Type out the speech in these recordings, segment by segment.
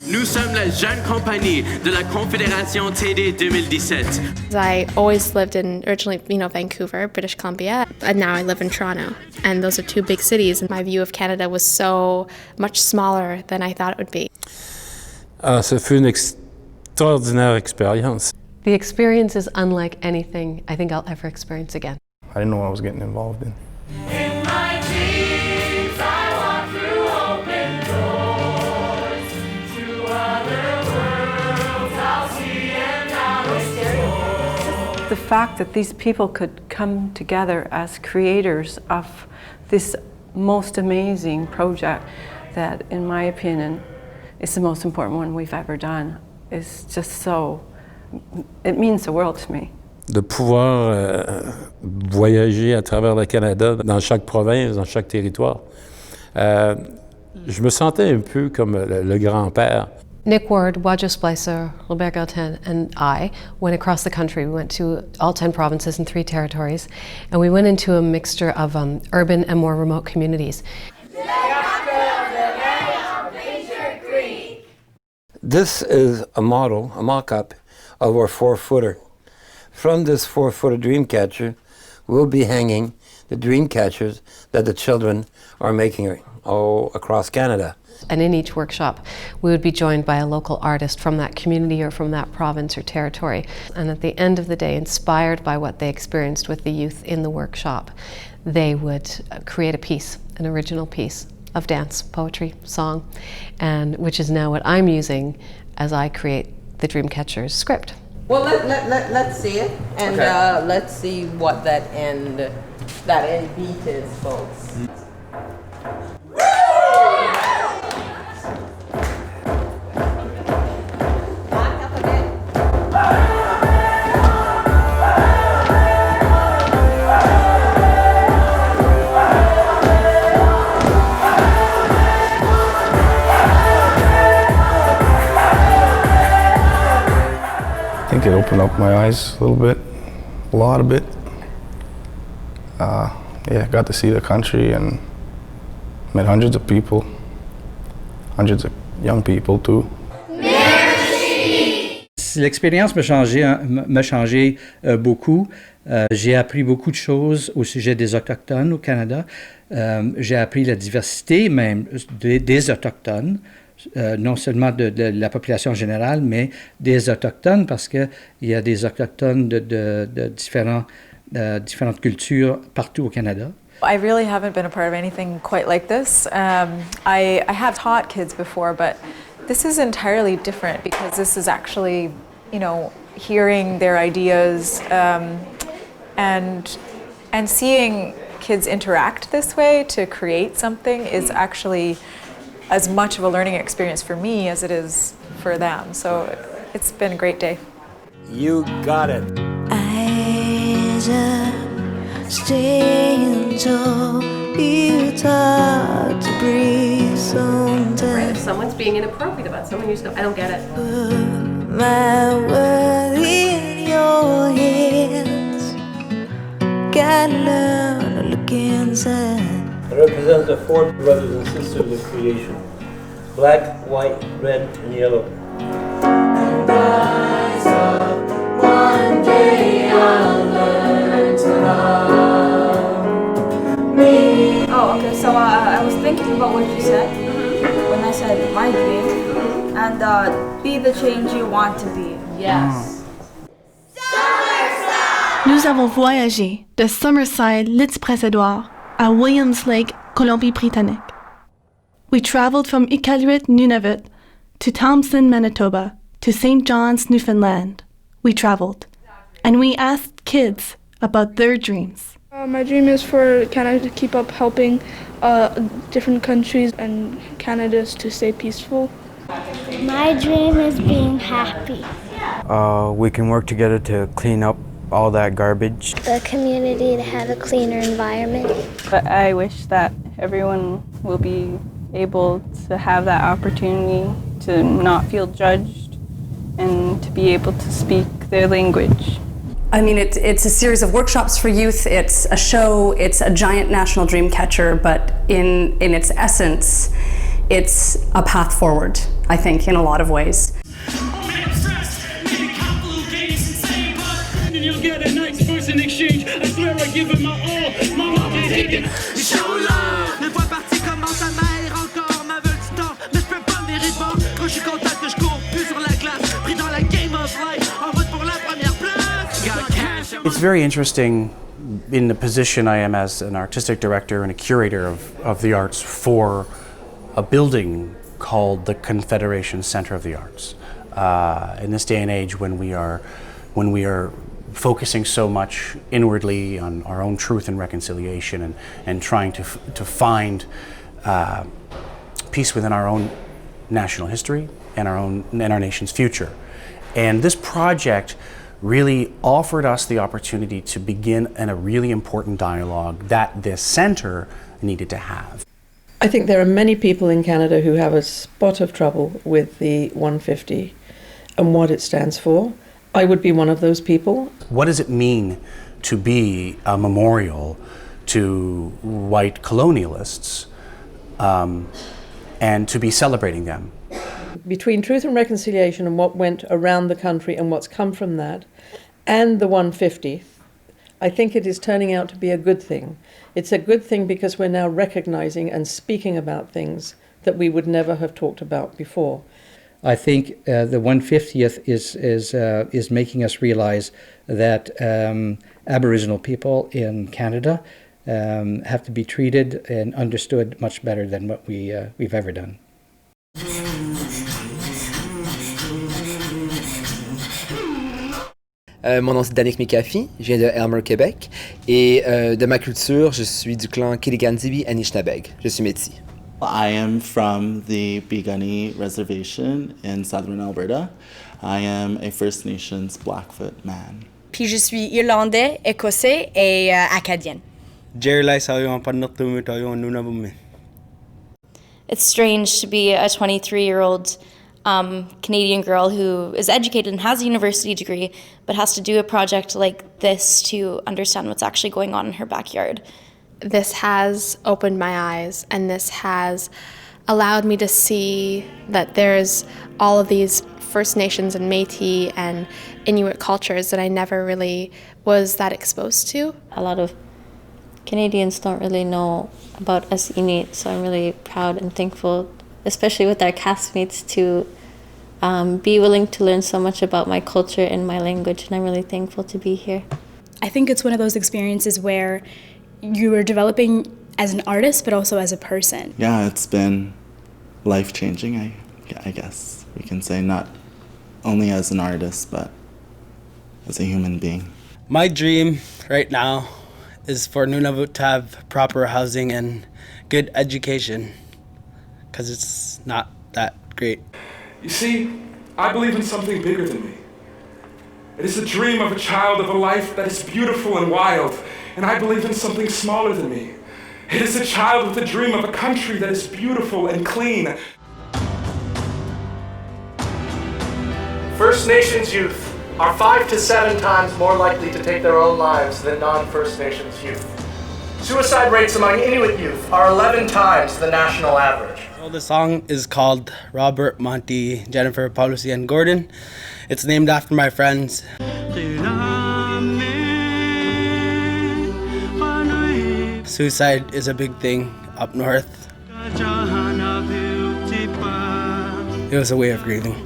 Nous sommes la jeune compagnie de la Confédération TD 2017. I always lived in originally, Vancouver, British Columbia, and now I live in Toronto. And those are two big cities, and my view of Canada was so much smaller than I thought it would be. Ça fut une extraordinaire expérience. The experience is unlike anything I think I'll ever experience again. I didn't know what I was getting involved in. In my dreams, I walk through open doors to other worlds I'll see and I'll explore. The fact that these people could come together as creators of this most amazing project that, in my opinion, is the most important one we've ever done is just so, it means the world to me. De pouvoir voyager à travers le Canada, dans chaque province, dans chaque territoire. Je me sentais un peu comme le grand-père. Nick Ward, Wadjo Splicer, Robert Galtin, and I went across the country. We went to all 10 provinces and 3 territories, and we went into a mixture of urban and more remote communities. This is a model, a mock-up of our 4-footer. From this 4-footer dream catcher, we'll be hanging the dream catchers that the children are making all across Canada. And in each workshop, we would be joined by a local artist from that community or from that province or territory. And at the end of the day, inspired by what they experienced with the youth in the workshop, they would create a piece, an original piece of dance, poetry, song, and which is now what I'm using as I create the Dreamcatcher's script. Well, let's see it, and okay. Let's see what that end beat is, folks. I think it opened up my eyes a little bit, a lot of bit. Yeah, got to see the country and met hundreds of people, hundreds of young people too. L'expérience m'a changé beaucoup. J'ai appris beaucoup de choses au sujet des Autochtones au Canada. J'ai appris la diversité même des Autochtones. Non seulement de la population générale, mais des Autochtones, parce qu'il y a des Autochtones de différentes cultures partout au Canada. I really haven't been a part of anything quite like this. I have taught kids before, but this is entirely different because this is actually, hearing their ideas and seeing kids interact this way to create something is actually as much of a learning experience for me as it is for them. So it's been a great day. You got it. Eyes up, staying tall, you talk to breathe sometimes. If someone's being inappropriate about someone, you just go, I don't get it. Put my world in your hands. Gotta learn to look inside. It represents the 4 brothers and sisters of creation. Black, white, red, and yellow. And rise up, one day I'll learn to love me. Oh, okay, so I was thinking about what you said when I said my dream and be the change you want to be. Yes. Nous avons voyagé de Summerside, l'Île-Prince-Édouard, à Williams Lake, Colombie-Britannique. We traveled from Iqaluit, Nunavut, to Thompson, Manitoba, to St. John's, Newfoundland. We traveled, and we asked kids about their dreams. My dream is for Canada to keep up helping different countries and Canada's to stay peaceful. My dream is being happy. We can work together to clean up all that garbage. The community to have a cleaner environment. But I wish that everyone will be able to have that opportunity to not feel judged and to be able to speak their language. I mean, it's a series of workshops for youth, it's a show, it's a giant national dream catcher, but in its essence, it's a path forward. I think, in a lot of ways. You'll get a nice first in exchange. I swear I give it my all. My mama did it. Les voix parties commencent à m'aérer encore. Ma veule du temps, mais je peux pas me virer de bord. Quand je suis content que je cours plus sur la glace. Pris dans la game of life, en route pour la première place. It's very interesting in the position I am as an artistic director and a curator of the arts for a building called the Confederation Center of the Arts. In this day and age when we are focusing so much inwardly on our own truth and reconciliation and trying to find peace within our own national history and our nation's future. And this project really offered us the opportunity to begin a really important dialogue that this center needed to have. I think there are many people in Canada who have a spot of trouble with the 150 and what it stands for. I would be one of those people. What does it mean to be a memorial to white colonialists and to be celebrating them? Between truth and reconciliation and what went around the country and what's come from that, and the 150, I think it is turning out to be a good thing. It's a good thing because we're now recognizing and speaking about things that we would never have talked about before. I think the 150th is making us realize that Aboriginal people in Canada have to be treated and understood much better than what we've ever done. Mon nom c'est Danick Mikafi, je viens de Elmer, Québec, et de ma culture, je suis du clan Kiliganzibi Anishinabeg. Je suis métis. I am from the Piikani Reservation in southern Alberta. I am a First Nations Blackfoot man. Puis je suis irlandais, écossais et acadien. It's strange to be a 23-year-old Canadian girl who is educated and has a university degree, but has to do a project like this to understand what's actually going on in her backyard. This has opened my eyes, and this has allowed me to see that there's all of these First Nations and Métis and Inuit cultures that I never really was that exposed to. A lot of Canadians don't really know about us Inuit, so I'm really proud and thankful, especially with our castmates, to be willing to learn so much about my culture and my language, and I'm really thankful to be here. I think it's one of those experiences where you are developing as an artist, but also as a person. Yeah, it's been life-changing, I guess we can say, not only as an artist, but as a human being. My dream right now is for Nunavut to have proper housing and good education, because it's not that great. You see, I believe in something bigger than me. It is the dream of a child of a life that is beautiful and wild, and I believe in something smaller than me. It is a child with a dream of a country that is beautiful and clean. First Nations youth are 5 to 7 times more likely to take their own lives than non-First Nations youth. Suicide rates among Inuit youth are 11 times the national average. So the song is called Robert, Monty, Jennifer, Paulusi, and Gordon. It's named after my friends. Suicide is a big thing up north. It was a way of grieving.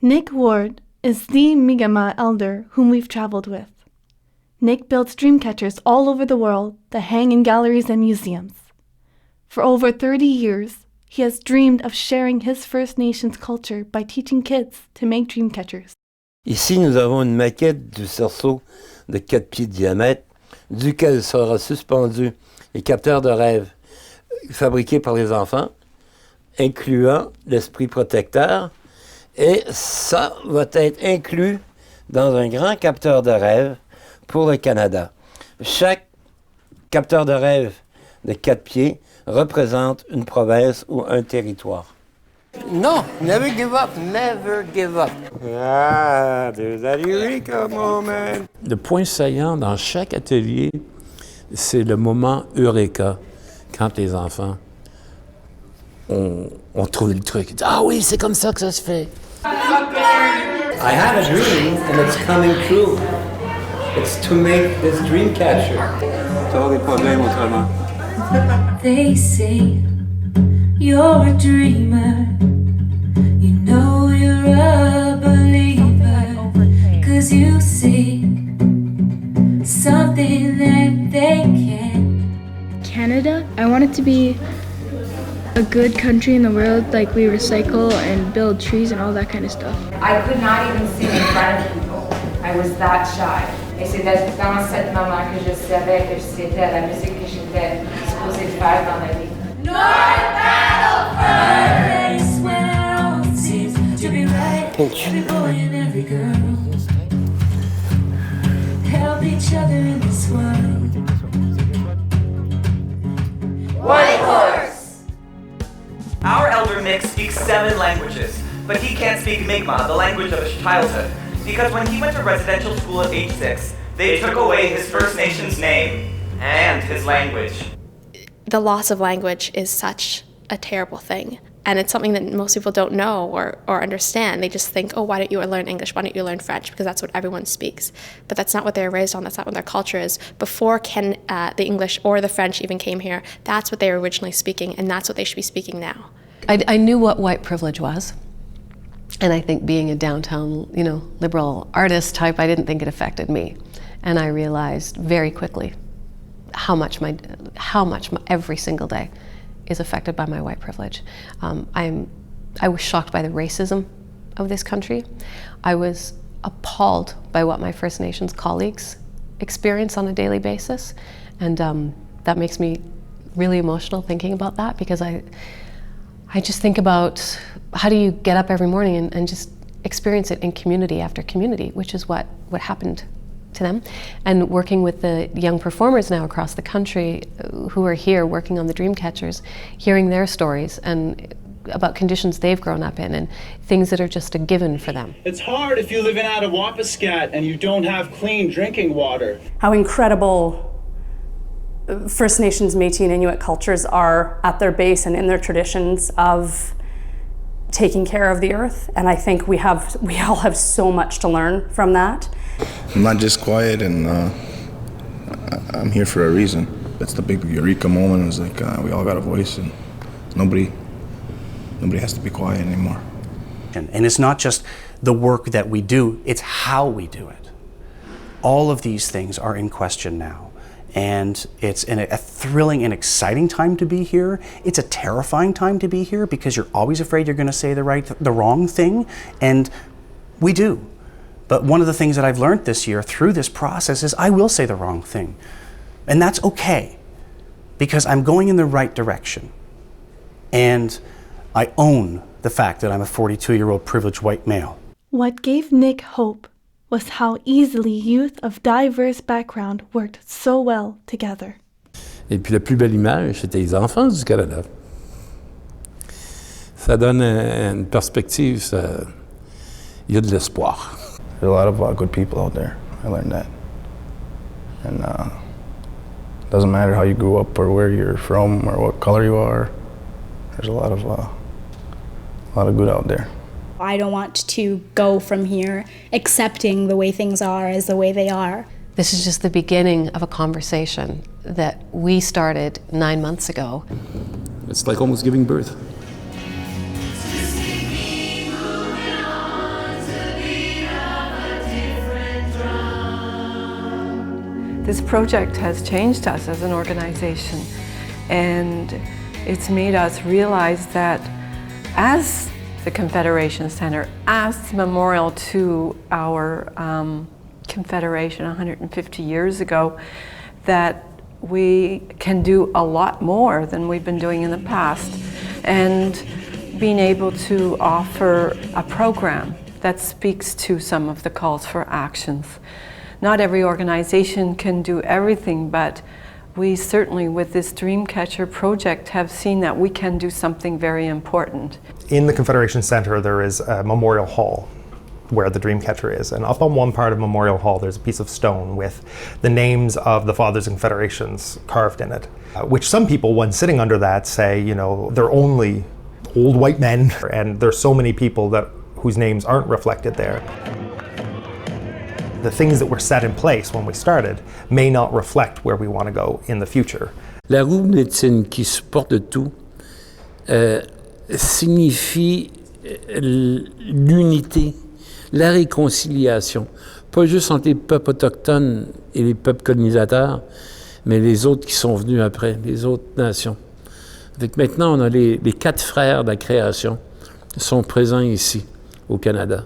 Nick Ward is the Mi'kmaq elder whom we've traveled with. Nick builds dream catchers all over the world that hang in galleries and museums. For over 30 years, he has dreamed of sharing his First Nations culture by teaching kids to make dream catchers. Ici, nous avons une maquette du cerceau de 4 pieds de diamètre, duquel sera suspendu les capteurs de rêve fabriqués par les enfants, incluant l'esprit protecteur, et ça va être inclus dans un grand capteur de rêve pour le Canada. Chaque capteur de rêve de 4 pieds représente une province ou un territoire. No, never give up, never give up. Ah, there's that eureka moment. Le point saillant dans chaque atelier, c'est le moment eureka, quand les enfants ont on trouve le truc. Ils disent, ah oui, c'est comme ça que ça se fait. I had a dream and it's coming true. It's to make this dream catcher. T'as des problèmes autrement. They say you're a dreamer. You know you're a believer. 'Cause you see something that they can't. Canada, I want it to be a good country in the world, like we recycle and build trees and all that kind of stuff. I could not even sing in front of people. I was that shy. Et c'est dans cette moment que je savais que c'était la musique que j'étais supposée faire dans la vie. North Battleford! Place where all seems to be right. Every boy and every girl help each other in this world. White Horse! Our elder Mick speaks 7 languages, but he can't speak Mi'kmaq, the language of his childhood, because when he went to residential school at age 6, they took away his First Nations name and his language. The loss of language is such a terrible thing. And it's something that most people don't know or understand. They just think, oh, why don't you learn English? Why don't you learn French? Because that's what everyone speaks. But that's not what they were raised on. That's not what their culture is. Before the English or the French even came here, that's what they were originally speaking, and that's what they should be speaking now. I knew what white privilege was. And I think being a downtown, liberal artist type, I didn't think it affected me. And I realized very quickly how much every single day is affected by my white privilege. I was shocked by the racism of this country. I was appalled by what my First Nations colleagues experience on a daily basis. And that makes me really emotional thinking about that, because I just think about how do you get up every morning and just experience it in community after community, which is what happened to them. And working with the young performers now across the country who are here working on the Dreamcatchers, hearing their stories and about conditions they've grown up in and things that are just a given for them. It's hard if you live in Attawapiskat and you don't have clean drinking water. How incredible First Nations, Métis, and Inuit cultures are at their base and in their traditions of taking care of the earth, and I think we all have so much to learn from that. I'm not just quiet, and I'm here for a reason. It's the big eureka moment. It's like we all got a voice, and nobody has to be quiet anymore. And it's not just the work that we do, it's how we do it. All of these things are in question now. And it's a thrilling and exciting time to be here. It's a terrifying time to be here because you're always afraid you're going to say the wrong thing, and we do. But one of the things that I've learned this year through this process is I will say the wrong thing. And that's okay, because I'm going in the right direction. And I own the fact that I'm a 42-year-old privileged white male. What gave Nick hope was how easily youth of diverse background worked so well together. Et puis la plus belle image, c'était les enfants du Canada. Ça donne une perspective, il y a de l'espoir. There's a lot of good people out there. I learned that. And it doesn't matter how you grew up or where you're from or what color you are. There's a lot of good out there. I don't want to go from here accepting the way things are as the way they are. This is just the beginning of a conversation that we started 9 months ago. It's like almost giving birth. This project has changed us as an organization, and it's made us realize that as the Confederation Center, as a memorial to our Confederation 150 years ago, that we can do a lot more than we've been doing in the past. And being able to offer a program that speaks to some of the calls for actions. Not every organization can do everything, but we certainly, with this Dreamcatcher project, have seen that we can do something very important. In the Confederation Center, there is a memorial hall where the Dreamcatcher is. And up on one part of Memorial Hall, there's a piece of stone with the names of the Fathers and Confederations carved in it, which some people, when sitting under that, say, they're only old white men, and there's so many people whose names aren't reflected there. The things that were set in place when we started may not reflect where we want to go in the future. La roue médecine qui supporte tout signifie l'unité, la réconciliation, pas juste entre les peuples autochtones et les peuples colonisateurs, mais les autres qui sont venus après, les autres nations. Avec maintenant, on a les 4 frères de la création qui sont présents ici, au Canada.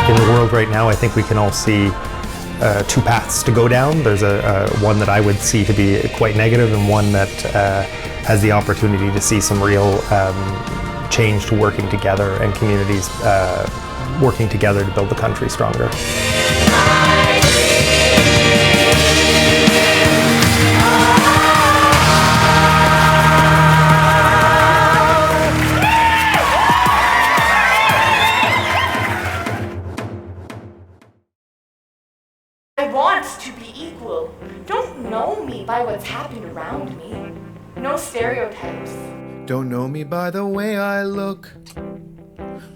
In the world right now, I think we can all see 2 paths to go down. There's one that I would see to be quite negative, and one that has the opportunity to see some real change to working together and communities working together to build the country stronger. I want to be equal. Don't know me by what's happened around me. No stereotypes. Don't know me by the way I look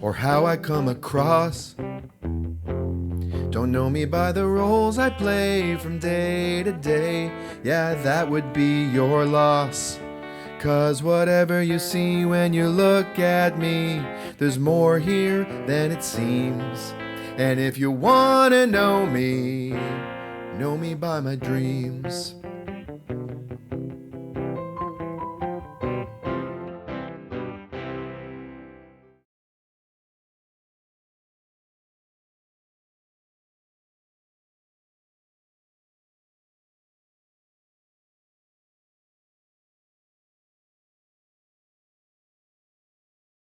or how I come across. Don't know me by the roles I play from day to day. Yeah, that would be your loss. 'Cause whatever you see when you look at me, there's more here than it seems. And if you wanna know me by my dreams.